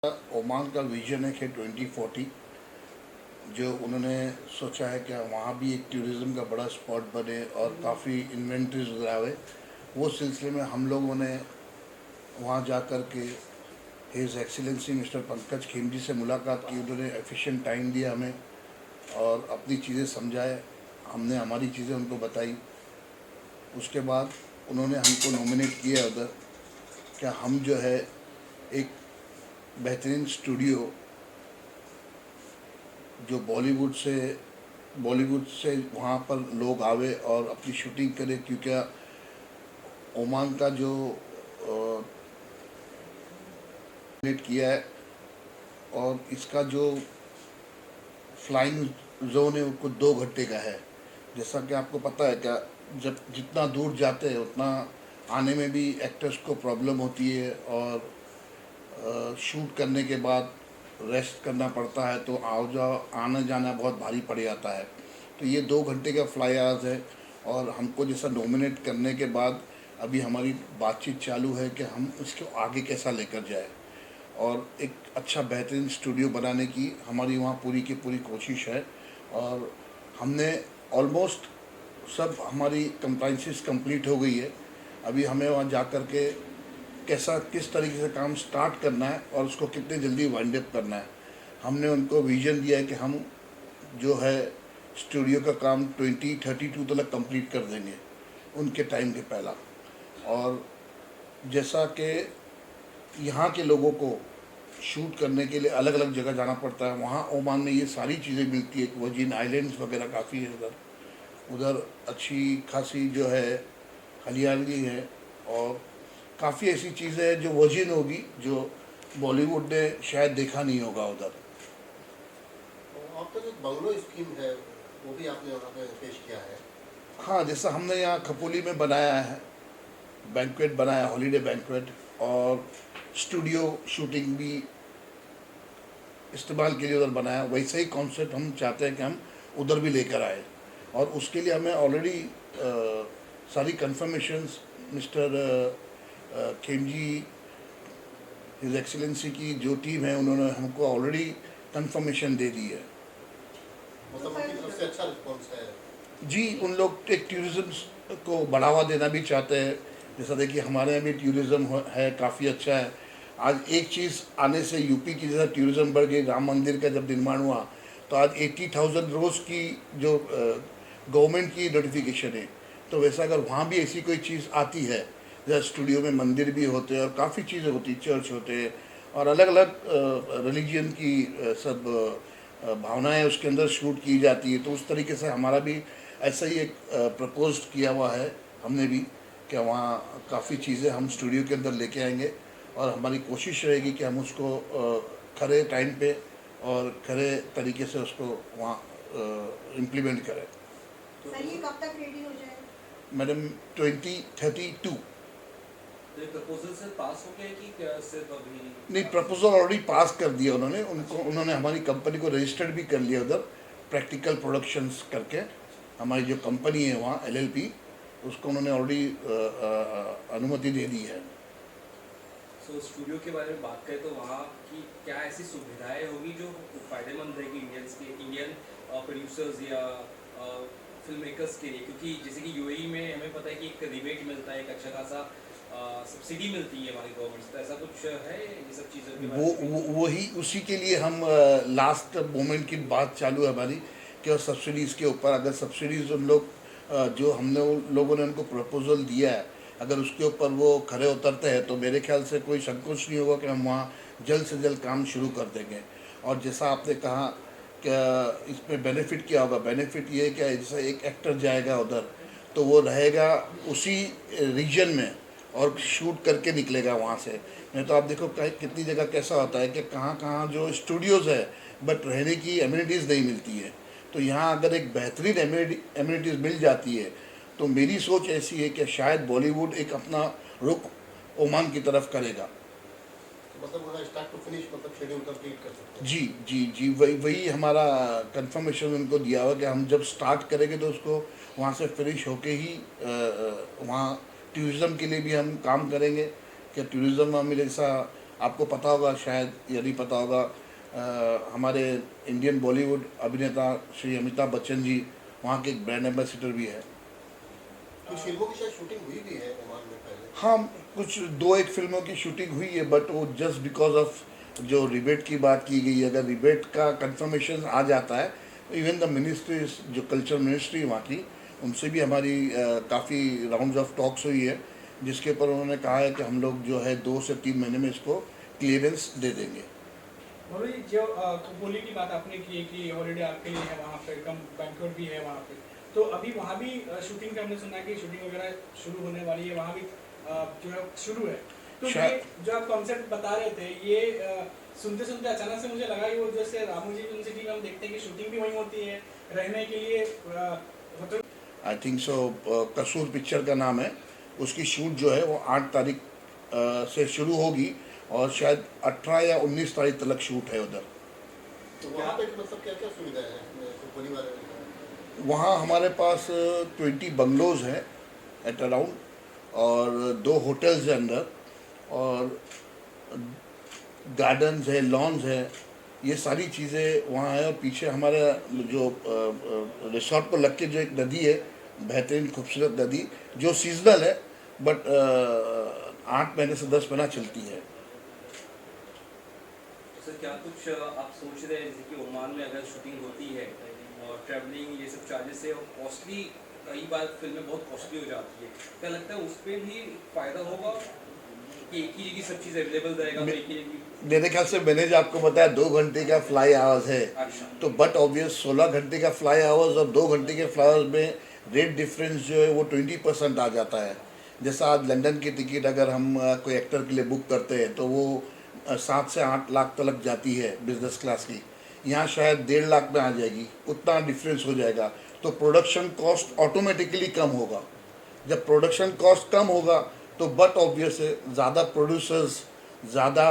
Oman का vision है कि 2040 जो उन्होंने सोचा है कि वहाँ भी एक टूरिज़्म का बड़ा स्पॉट बने और काफ़ी इन्वेंटरीज आवे। वो सिलसिले में हम लोगों ने वहाँ जा कर के his excellency mister Pankaj Khimji से मुलाकात की। उन्होंने एफिशिएंट टाइम दिया हमें और अपनी चीज़ें समझाए, हमने हमारी चीज़ें उनको बताई। उसके बाद उन्होंने हमको नॉमिनेट किया उधर कि हम जो है एक बेहतरीन स्टूडियो जो बॉलीवुड से वहाँ पर लोग आवे और अपनी शूटिंग करे, क्योंकि ओमान का जो किया है और इसका जो फ्लाइंग जोन है वो कुछ 2 घंटे का है। जैसा कि आपको पता है क्या, जब जितना दूर जाते हैं उतना आने में भी एक्टर्स को प्रॉब्लम होती है और शूट करने के बाद रेस्ट करना पड़ता है, तो आओ जाओ आना जाना बहुत भारी पड़ जाता है। तो ये 2 घंटे का फ्लाई आवर्स है और हमको जैसा नॉमिनेट करने के बाद अभी हमारी बातचीत चालू है कि हम इसको आगे कैसा लेकर जाए और एक अच्छा बेहतरीन स्टूडियो बनाने की हमारी वहाँ पूरी की पूरी कोशिश है। और हमने ऑलमोस्ट सब हमारी कंप्लाइंसेस कंप्लीट हो गई है। अभी हमें वहाँ जा कर के कैसा किस तरीके से काम स्टार्ट करना है और उसको कितने जल्दी वाइंड अप करना है। हमने उनको विज़न दिया है कि हम जो है स्टूडियो का काम 2032 तक कंप्लीट कर देंगे उनके टाइम के पहला। और जैसा कि यहाँ के लोगों को शूट करने के लिए अलग अलग जगह जाना पड़ता है, वहाँ ओमान में ये सारी चीज़ें मिलती है। वर्जिन आइलैंड्स वगैरह काफ़ी है उधर अच्छी खासी जो है हरियाली है और काफ़ी ऐसी चीज़ें हैं जो वर्जिन होगी, जो बॉलीवुड ने शायद देखा नहीं होगा उधर। आपका जो बंगलो स्कीम है वो भी आपने वहाँ पे पेश किया है। हाँ, जैसा हमने यहाँ खपोली में बनाया है, बैंक्वेट बनाया, हॉलीडे बैंक्वेट, और स्टूडियो शूटिंग भी इस्तेमाल के लिए उधर बनाया, वैसे ही कॉन्सेप्ट हम चाहते हैं कि हम उधर भी लेकर आए। और उसके लिए हमें ऑलरेडी सारी कंफर्मेशंस मिस्टर खेमजी हिज एक्सीलेंसी की जो टीम है उन्होंने हमको ऑलरेडी कंफर्मेशन दे दी है। मतलब उनकी तरफ से अच्छा रिस्पॉन्स है। जी, उन लोग एक टूरिज़्म को बढ़ावा देना भी चाहते हैं। जैसा देखिए हमारे यहाँ भी टूरिज़्म है, काफ़ी अच्छा है। आज एक चीज़ आने से यूपी की जैसा टूरिज़्म बढ़ गई, राम मंदिर का जब निर्माण हुआ तो आज 80,000 रोज़ की जो गवर्नमेंट की नोटिफिकेशन है, तो वैसा अगर वहाँ भी ऐसी कोई चीज़ आती है, जैसे स्टूडियो में मंदिर भी होते हैं और काफ़ी चीज़ें होती, चर्च होते हैं और अलग अलग रिलीजन की सब भावनाएं उसके अंदर शूट की जाती है, तो उस तरीके से हमारा भी ऐसा ही एक प्रपोज किया हुआ है हमने भी कि वहाँ काफ़ी चीज़ें हम स्टूडियो के अंदर लेके आएंगे और हमारी कोशिश रहेगी कि हम उसको खरे टाइम पे और खरे तरीके से उसको वहाँ इम्प्लीमेंट करें। सर ये कब तक रेडी हो जाएगा? मैडम 2032। तो प्रपोजल से पास हो गया कि क्या सिर्फ अभी? नहीं, प्रपोजल ऑलरेडी पास कर दिया उन्होंने हमारी कंपनी को रजिस्टर्ड भी कर लिया उधर, प्रैक्टिकल प्रोडक्शंस करके। हमारी जो कंपनी है वहाँ LLP, उसको उन्होंने ऑलरेडी अनुमति दे दी है। सो स्टूडियो के बारे में बात करें तो वहाँ की क्या ऐसी सुविधाएं होगी जो फ़ायदेमंद रहेगी इंडियन प्रोड्यूसर्स या फिल्म मेकर्स के लिए? क्योंकि जैसे कि यूएई में हमें पता है कि एक रिबेट मिलता है, एक अच्छा खासा सब्सिडी मिलती है हमारी गवर्नमेंट से, तो ऐसा कुछ है ये सब चीज़ों के बारे में? वही उसी के लिए हम लास्ट मोमेंट की बात चालू है हमारी कि सब्सिडीज़ के ऊपर, अगर सब्सिडीज़ उन लोग जो हमने उन लोगों ने उनको प्रपोजल दिया है, अगर उसके ऊपर वो खरे उतरते हैं तो मेरे ख्याल से कोई संकोच नहीं होगा कि हम वहाँ जल्द से जल्द काम शुरू कर देंगे। और जैसा आपने कहा कि इसमें बेनिफिट क्या होगा, बेनिफिट ये है कि जैसे एक एक्टर जाएगा उधर तो वो रहेगा उसी रीजन में और शूट करके निकलेगा वहाँ से। नहीं तो आप देखो कितनी जगह कैसा होता है कि कहाँ कहाँ जो स्टूडियोज़ है बट रहने की एमिनिटीज़ नहीं मिलती है। तो यहाँ अगर एक बेहतरीन एमिनिटीज़ मिल जाती है तो मेरी सोच ऐसी है कि शायद बॉलीवुड एक अपना रुख ओमान की तरफ करेगा। मतलब उन्होंने स्टार्ट टू फिनिश मतलब शेड्यूल कंप्लीट कर सकते हैं। जी जी जी, वही हमारा कंफर्मेशन उनको दिया हुआ कि हम जब स्टार्ट करेंगे तो उसको वहाँ से फिनिश होके ही वहाँ टूरिज़्म के लिए भी हम काम करेंगे कि टूरिज़्म में जैसा आपको पता होगा शायद, या नहीं पता होगा, हमारे इंडियन बॉलीवुड अभिनेता श्री अमिताभ बच्चन जी वहाँ के एक ब्रांड एम्बेसडर भी है। कुछ फिल्मों की शायद शूटिंग हुई भी है ओमान में पहले। हाँ, कुछ 2-1 फिल्मों की शूटिंग हुई है, बट वो जस्ट बिकॉज ऑफ जो रिबेट की बात की गई है, अगर रिबेट का कंफर्मेशन आ जाता है, इवन द मिनिस्ट्री, जो कल्चर मिनिस्ट्री वहाँ की, उनसे भी हमारी काफ़ी राउंड्स ऑफ टॉक्स हुई है, जिसके ऊपर उन्होंने कहा है कि हम लोग जो है 2 से 3 महीने में इसको क्लियरेंस दे देंगे। और ये जो कपोली की बात आपने की है कि हॉलीडे आपके लिए है वहाँ पे, कम बैंक्वेट भी है वहाँ पे, तो अभी वहाँ भी शूटिंग का हमने सुना है कि शूटिंग वगैरह शुरू होने वाली है, वहाँ भी जो है शुरू है। तो ये जो आप कॉन्सेप्ट बता रहे थे, ये सुनते सुनते अचानक से मुझे लगा कि वो जैसे रामोजी फिल्म सिटी में हम देखते हैं कि शूटिंग भी वहीं होती है, रहने के लिए होटल। आई थिंक सो कसूर पिक्चर का नाम है, उसकी शूट जो है वो 8 तारीख से शुरू होगी और शायद 18 या 19 तारीख तक शूट है उधर। तो वहाँ पे मतलब क्या क्या सुविधाएं हैं कपोली वाले में? वहाँ हमारे पास 20 बंगलोज हैं एट अराउंड, और 2 होटल्स हैं अंदर, और गार्डन्स है, लॉन्स है, ये सारी चीज़ें वहाँ है। और पीछे हमारा जो रिसोर्ट को लग के जो एक नदी है, बेहतरीन खूबसूरत नदी, जो सीजनल है, बट 8 महीने से 10 महीना चलती है। सर क्या कुछ आप सोच रहे हैं, जैसे कि ओमान में अगर शूटिंग होती है और ट्रैवलिंग ये सब चार्जेस है और कॉस्टली, कई बार फिल्में बहुत कॉस्टली हो जाती है, क्या लगता है उस पर भी फ़ायदा होगा कि एक ही जगह सब चीज़ अवेलेबल रहेगा? तो एक ही जगह, मेरे ख्याल से मैंने जो आपको बताया 2 घंटे का फ्लाई आवर्स है, अच्छा, तो बट ऑब्वियस 16 घंटे का फ्लाई आवर्स और 2 घंटे के फ्लाई आवर्स में रेट डिफरेंस जो है वो 20% आ जाता है। जैसा आज लंदन की टिकट अगर हम कोई एक्टर के लिए बुक करते हैं तो वो 7 से 8 लाख तक जाती है बिजनेस क्लास की, यहाँ शायद 1.5 लाख में आ जाएगी, उतना डिफरेंस हो जाएगा। तो प्रोडक्शन कॉस्ट ऑटोमेटिकली कम होगा। जब प्रोडक्शन कॉस्ट कम होगा तो बट ऑब्वियस है ज़्यादा प्रोड्यूसर्स, ज़्यादा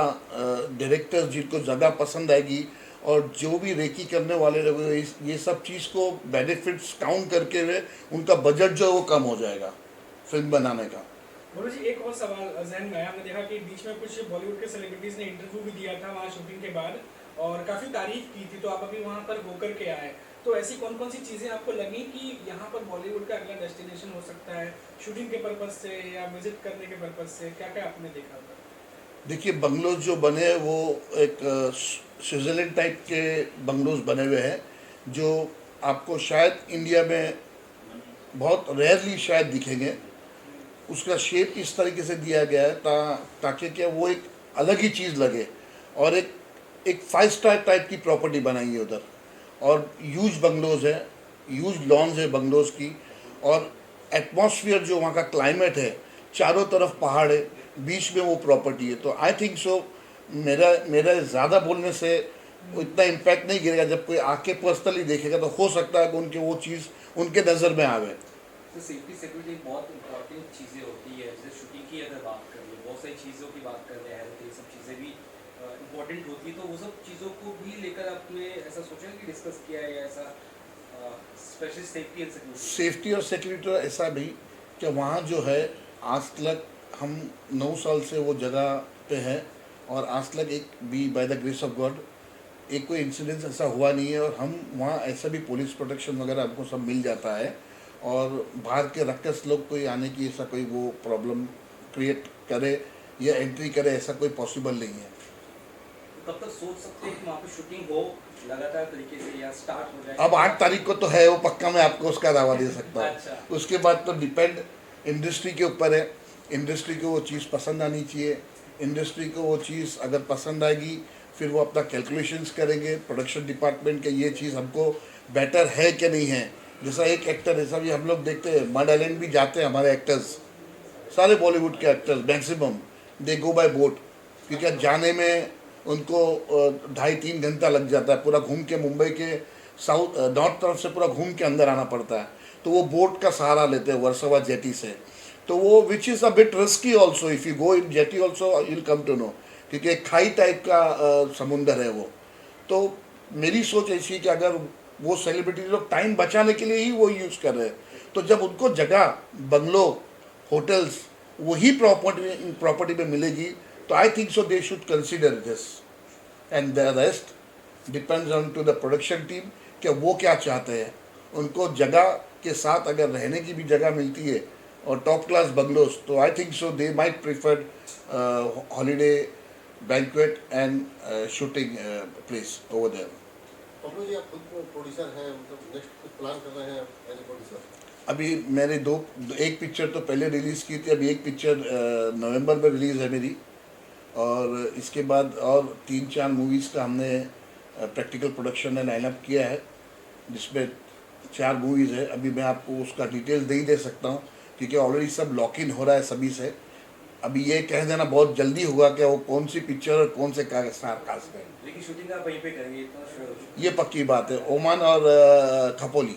डायरेक्टर्स जिनको ज़्यादा पसंद आएगी, और जो भी रेकी करने वाले रहे ये सब चीज़ को बेनिफिट्स काउंट करके हुए उनका बजट जो है वो कम हो जाएगा फिल्म बनाने का। बोलो जी, एक और सवाल जहन में आया। हमने देखा कि बीच में कुछ बॉलीवुड के सेलिब्रिटीज ने इंटरव्यू भी दिया था वहाँ शूटिंग के बाद, और काफ़ी तारीफ की थी, तो आप अभी वहाँ पर होकर के आए, तो ऐसी कौन कौन सी चीज़ें आपको लगी कि यहाँ पर बॉलीवुड का अगला डेस्टिनेशन हो सकता है, शूटिंग के पर्पज़ से या विजिट करने के पर्पज़ से, क्या क्या आपने देखा था? देखिए, बंगलोज जो बने हैं वो एक स्विट्ज़रलैंड टाइप के बंगलोज बने हुए हैं, जो आपको शायद इंडिया में बहुत रेयरली शायद दिखेंगे। उसका शेप इस तरीके से दिया गया है ताकि क्या वो एक अलग ही चीज़ लगे, और एक 5 स्टार टाइप की प्रॉपर्टी बनाई है उधर, और यूज बंगलोज है, यूज लॉन्स है बंगलोज की, और एटमॉस्फेयर जो वहाँ का क्लाइमेट है, चारों तरफ पहाड़ है, बीच में वो प्रॉपर्टी है। तो आई थिंक सो मेरा ज़्यादा बोलने से इतना इम्पैक्ट नहीं गिरेगा। जब कोई आके पर्सनली देखेगा तो हो सकता है कि उनके वो चीज़ उनके नज़र में आवे। तो सेफ्टी सिक्योरिटी बहुत इंपॉर्टेंट चीज़ें होती है। जैसे शूटिंग की अगर बात करें, बहुत सारी चीज़ों की बात कर रहे हैं, तो ये सब चीज़ें भी इम्पोर्टेंट होती है, तो वो सब चीज़ों को भी लेकर आपने ऐसा सोचा कि डिस्कस किया है, ऐसा special safety and security? Safety और सिक्योरिटी ऐसा भी कि वहाँ जो है आज तक हम 9 साल से वो जगह पे हैं, और आज तक एक भी by the grace of God एक कोई इंसिडेंस ऐसा हुआ नहीं है। और हम वहाँ ऐसा भी पुलिस प्रोटेक्शन वगैरह हमको सब मिल जाता है, और बाहर के रक्कस लोग कोई आने की ऐसा कोई वो प्रॉब्लम क्रिएट करे या एंट्री करे ऐसा कोई पॉसिबल नहीं है। तो कब तक सोच सकते हैं कि वहाँ पे शूटिंग हो लगातार तरीके से, या स्टार्ट हो जाए? अब 8 तारीख को तो है वो पक्का, मैं आपको उसका दावा दे सकता हूँ। अच्छा। उसके बाद तो डिपेंड इंडस्ट्री के ऊपर है। इंडस्ट्री को वो चीज़ पसंद आनी चाहिए। इंडस्ट्री को वो चीज़ अगर पसंद आएगी फिर वो अपना कैलकुलेशंस करेंगे प्रोडक्शन डिपार्टमेंट के, ये चीज़ हमको बेटर है कि नहीं है। जैसा एक एक्टर, ऐसा भी हम लोग देखते हैं, मड आइलैंड भी जाते हैं हमारे एक्टर्स, सारे बॉलीवुड के एक्टर्स मैक्सिमम दे गो बाय बोट, क्योंकि जाने में उनको 2.5-3 घंटा लग जाता है। पूरा घूम के मुंबई के साउथ नॉर्थ तरफ से पूरा घूम के अंदर आना पड़ता है, तो वो बोट का सहारा लेते हैं वर्सोवा जेटी से। तो वो which is a bit risky also, if you go in JT also you'll come to know, क्योंकि एक खाई टाइप का समुंदर है वो। तो मेरी सोच ऐसी है कि अगर वो सेलिब्रिटी लोग टाइम बचाने के लिए ही वो यूज़ कर रहे हैं, तो जब उनको जगह बंगलो होटल्स वही प्रॉपर्टी में मिलेगी तो I think so they should consider this and the rest depends on to the production team कि वो क्या चाहते हैं। उनको जगह के साथ अगर रहने की भी जगह मिलती है और टॉप क्लास बंगलोज, तो I think so they might prefer holiday banquet and shooting place over there. Pablu ji, आप खुद प्रोड्यूसर हैं, मतलब नेक्स्ट कुछ प्लान कर रहे हैं एज ए प्रोड्यूसर? अभी मैंने एक पिक्चर तो पहले रिलीज़ की थी, अभी एक पिक्चर नवंबर में रिलीज़ है मेरी, और इसके बाद और 3-4 मूवीज़ का हमने प्रैक्टिकल प्रोडक्शन में लाइनअप किया है, जिसमें 4 मूवीज़ है। अभी मैं आपको उसका डिटेल्स नहीं दे सकता हूँ क्योंकि ऑलरेडी सब लॉक इन हो रहा है सभी से। अभी ये कह देना बहुत जल्दी होगा कि वो कौन सी पिक्चर और कौन से स्टार कास्ट है। लेकिन शूटिंग आप वहीं पे करेंगे, इतना श्योर? ये पक्की बात है, ओमान और खपोली।